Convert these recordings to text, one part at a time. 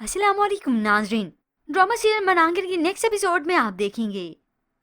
अस्सलाम वालेकुम नाजरीन। ड्रामा सीरियल मनांगिर की नेक्स्ट एपिसोड में आप देखेंगे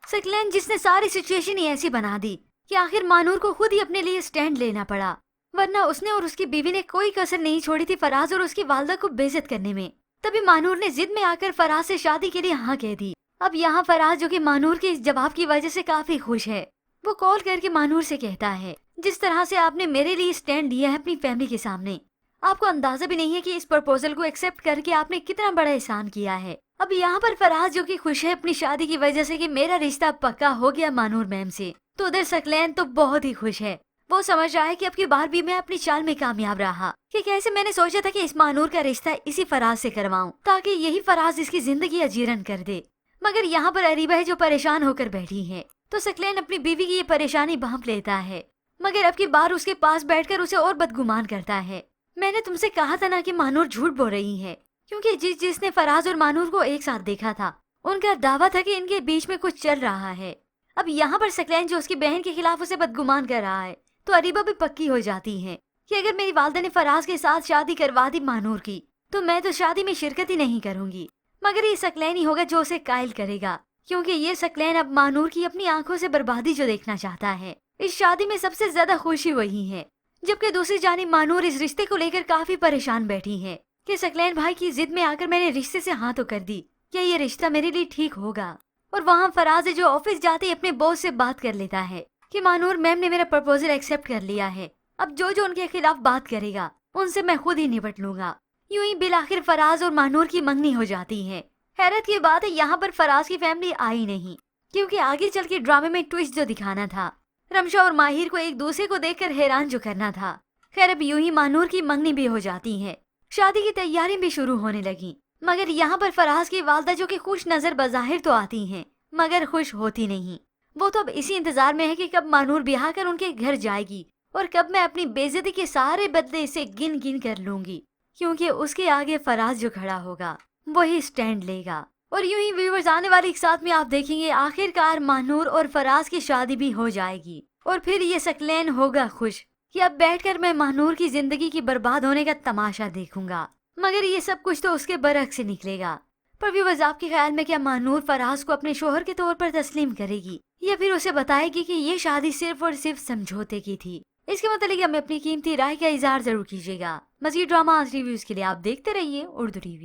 सकलैन जिसने सारी सिचुएशन ही ऐसी बना दी कि आखिर मानूर को खुद ही अपने लिए स्टैंड लेना पड़ा, वरना उसने और उसकी बीवी ने कोई कसर नहीं छोड़ी थी फराज और उसकी वालदा को बेइज्जत करने में। तभी मानूर ने जिद में आकर फराज से शादी के लिए हाँ कह दी। अब यहाँ फराज जो कि मानूर के इस जवाब की वजह से काफी खुश है, वो कॉल करके मानूर से कहता है, जिस तरह से आपने मेरे लिए स्टैंड लिया है अपनी फैमिली के सामने, आपको अंदाजा भी नहीं है कि इस प्रपोजल को एक्सेप्ट करके आपने कितना बड़ा एहसान किया है। अब यहाँ पर फराज जो कि खुश है अपनी शादी की वजह से कि मेरा रिश्ता पक्का हो गया मानूर मैम से, तो उधर सकलैन तो बहुत ही खुश है। वो समझ रहा है कि अब की बार भी मैं अपनी चाल में कामयाब रहा कि कैसे मैंने सोचा था कि इस मानूर का रिश्ता इसी फराज से करवाऊं ताकि यही फराज इसकी जिंदगी अजीरन कर दे। मगर यहाँ पर अरीबा है जो परेशान होकर बैठी है, तो सकलैन अपनी बीवी की ये परेशानी भांप लेता है, मगर अब की बार उसके पास बैठकर उसे और बदगुमान करता है। मैंने तुमसे कहा था ना कि मानूर झूठ बोल रही है, क्योंकि जिसने फराज और मानूर को एक साथ देखा था उनका दावा था कि इनके बीच में कुछ चल रहा है। अब यहाँ पर सकलैन जो उसकी बहन के खिलाफ उसे बदगुमान कर रहा है, तो अरीबा भी पक्की हो जाती है कि अगर मेरी वालदा ने फराज के साथ शादी करवा दी मानूर की, तो मैं तो शादी में शिरकत ही नहीं करूंगी। मगर ये सकलैन ही होगा जो उसे कायल करेगा, क्योंकि ये सकलैन अब मानूर की अपनी आंखों से बर्बादी जो देखना चाहता है। इस शादी में सबसे ज्यादा खुशी वही है, जबकि दूसरी जानिब मानूर इस रिश्ते को लेकर काफी परेशान बैठी है कि सकलैन भाई की जिद में आकर मैंने रिश्ते से हाँ तो कर दी, क्या ये रिश्ता मेरे लिए ठीक होगा। और वहाँ फराज है जो ऑफिस जाते ही अपने बॉस से बात कर लेता है कि मानूर मैम ने मेरा प्रपोजल एक्सेप्ट कर लिया है, अब जो जो उनके खिलाफ बात करेगा उनसे मैं खुद ही निपट लूंगा। यूं ही बिल आखिर फराज और मानूर की मंगनी हो जाती है। हैरत की बात है यहाँ पर फराज की फैमिली आई नहीं, क्योंकि आगे चल के ड्रामे में ट्विस्ट जो दिखाना था, रमशा और माहिर को एक दूसरे को देखकर हैरान जो करना था। खैर अब यूं ही मानूर की मंगनी भी हो जाती है, शादी की तैयारी भी शुरू होने लगी। मगर यहाँ पर फराज की वालदा जो कि खुश नजर बज़ाहिर तो आती हैं, मगर खुश होती नहीं। वो तो अब इसी इंतजार में है कि कब मानूर ब्याह कर उनके घर जाएगी और कब मैं अपनी बेइज्जती के सारे बदले इसे गिन गिन कर लूंगी, क्योंकि उसके आगे फराज जो खड़ा होगा वही स्टैंड लेगा। और यूं ही व्यूअर्स आने वाले एक साथ में आप देखेंगे आखिरकार मानूर और फराज की शादी भी हो जाएगी, और फिर ये सकलैन होगा खुश कि अब बैठकर मैं मानूर की जिंदगी की बर्बाद होने का तमाशा देखूंगा। मगर ये सब कुछ तो उसके बरक्स से निकलेगा। पर व्यूअर्स आपके ख्याल में क्या मानूर फराज को अपने शोहर के तौर पर तस्लीम करेगी, या फिर उसे बताएगी कि ये शादी सिर्फ और सिर्फ समझौते की थी? इसके मतलब हमें अपनी कीमती राय का इजहार जरूर कीजिएगा। मज़ीद ड्रामा रिव्यूज के लिए आप देखते रहिए उर्दू टीवी।